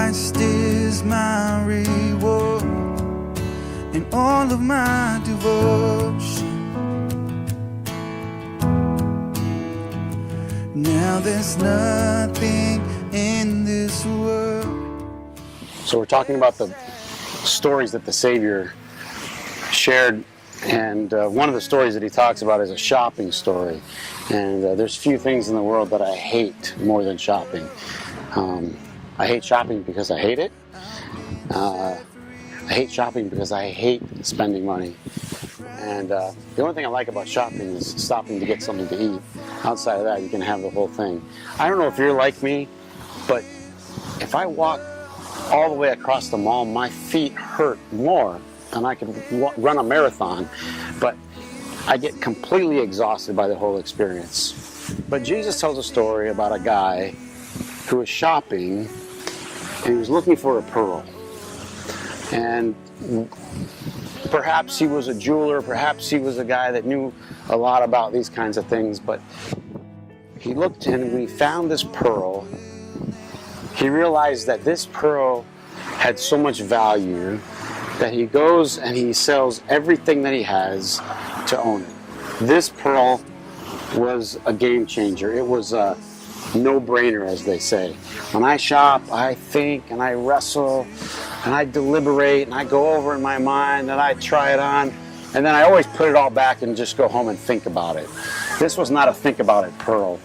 Christ is my reward and all of my devotion. Now there's nothing in this world. So we're talking about the stories that the Savior shared, and one of the stories that he talks about is a shopping story. And there's few things in the world that I hate more than shopping. I hate shopping because I hate it. I hate shopping because I hate spending money. And the only thing I like about shopping is stopping to get something to eat. Outside of that, you can have the whole thing. I don't know if you're like me, but if I walk all the way across the mall, my feet hurt more than I can run a marathon. But I get completely exhausted by the whole experience. But Jesus tells a story about a guy who was shopping and he was looking for a pearl. And perhaps he was a jeweler, perhaps he was a guy that knew a lot about these kinds of things, but he looked and we found this pearl. He realized that this pearl had so much value that he goes and he sells everything that he has to own it. This pearl was a game changer. It was a no-brainer, as they say. When I shop, I think and I wrestle and I deliberate and I go over in my mind and I try it on, and then I always put it all back and just go home and think about it. This was not a think about it pearl.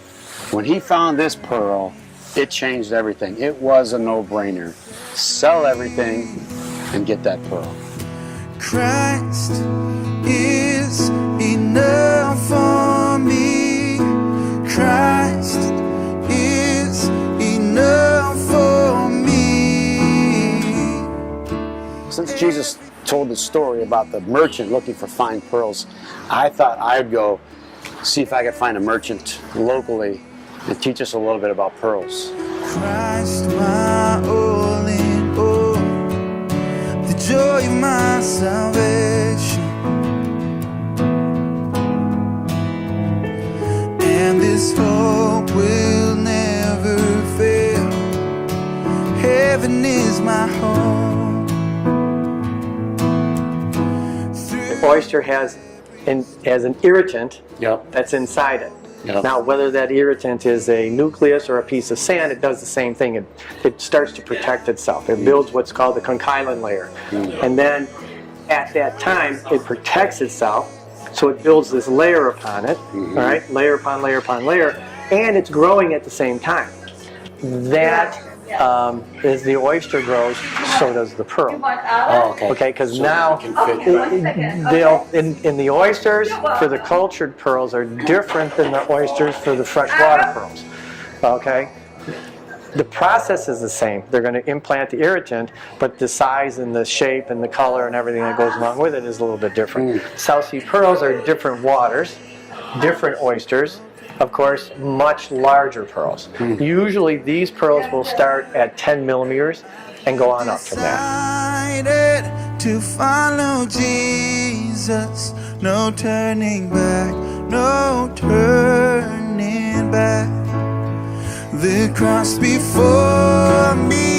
When he found this pearl, it changed everything. It was a no-brainer. Sell everything and get that pearl. Christ is enough for me. Christ is enough for me. Since Jesus told the story about the merchant looking for fine pearls, I thought I'd go see if I could find a merchant locally and teach us a little bit about pearls. Christ, my all in all, the joy of my salvation, and this hope will never fail. Heaven is my home. The oyster has an irritant Yep. that's inside it. Yep. Now, whether that irritant is a nucleus or a piece of sand, it does the same thing. It starts to protect itself. It builds what's called the conchylan layer. And then at that time, it protects itself, so it builds this layer upon it, all right? Layer upon layer upon layer, and it's growing at the same time. That, as the oyster grows, so does the pearl. Oh, okay. Okay, because So now it can fit. in the oysters for the cultured pearls are different than the oysters for the freshwater pearls. Okay, the process is the same. They're going to implant the irritant, but the size and the shape and the color and everything that goes along with it is a little bit different. South Sea pearls are different waters, different oysters. Of course, much larger pearls. Usually these pearls will start at 10 millimeters and go on up from that. Decided to follow Jesus, no turning back, no turning back. The cross before me,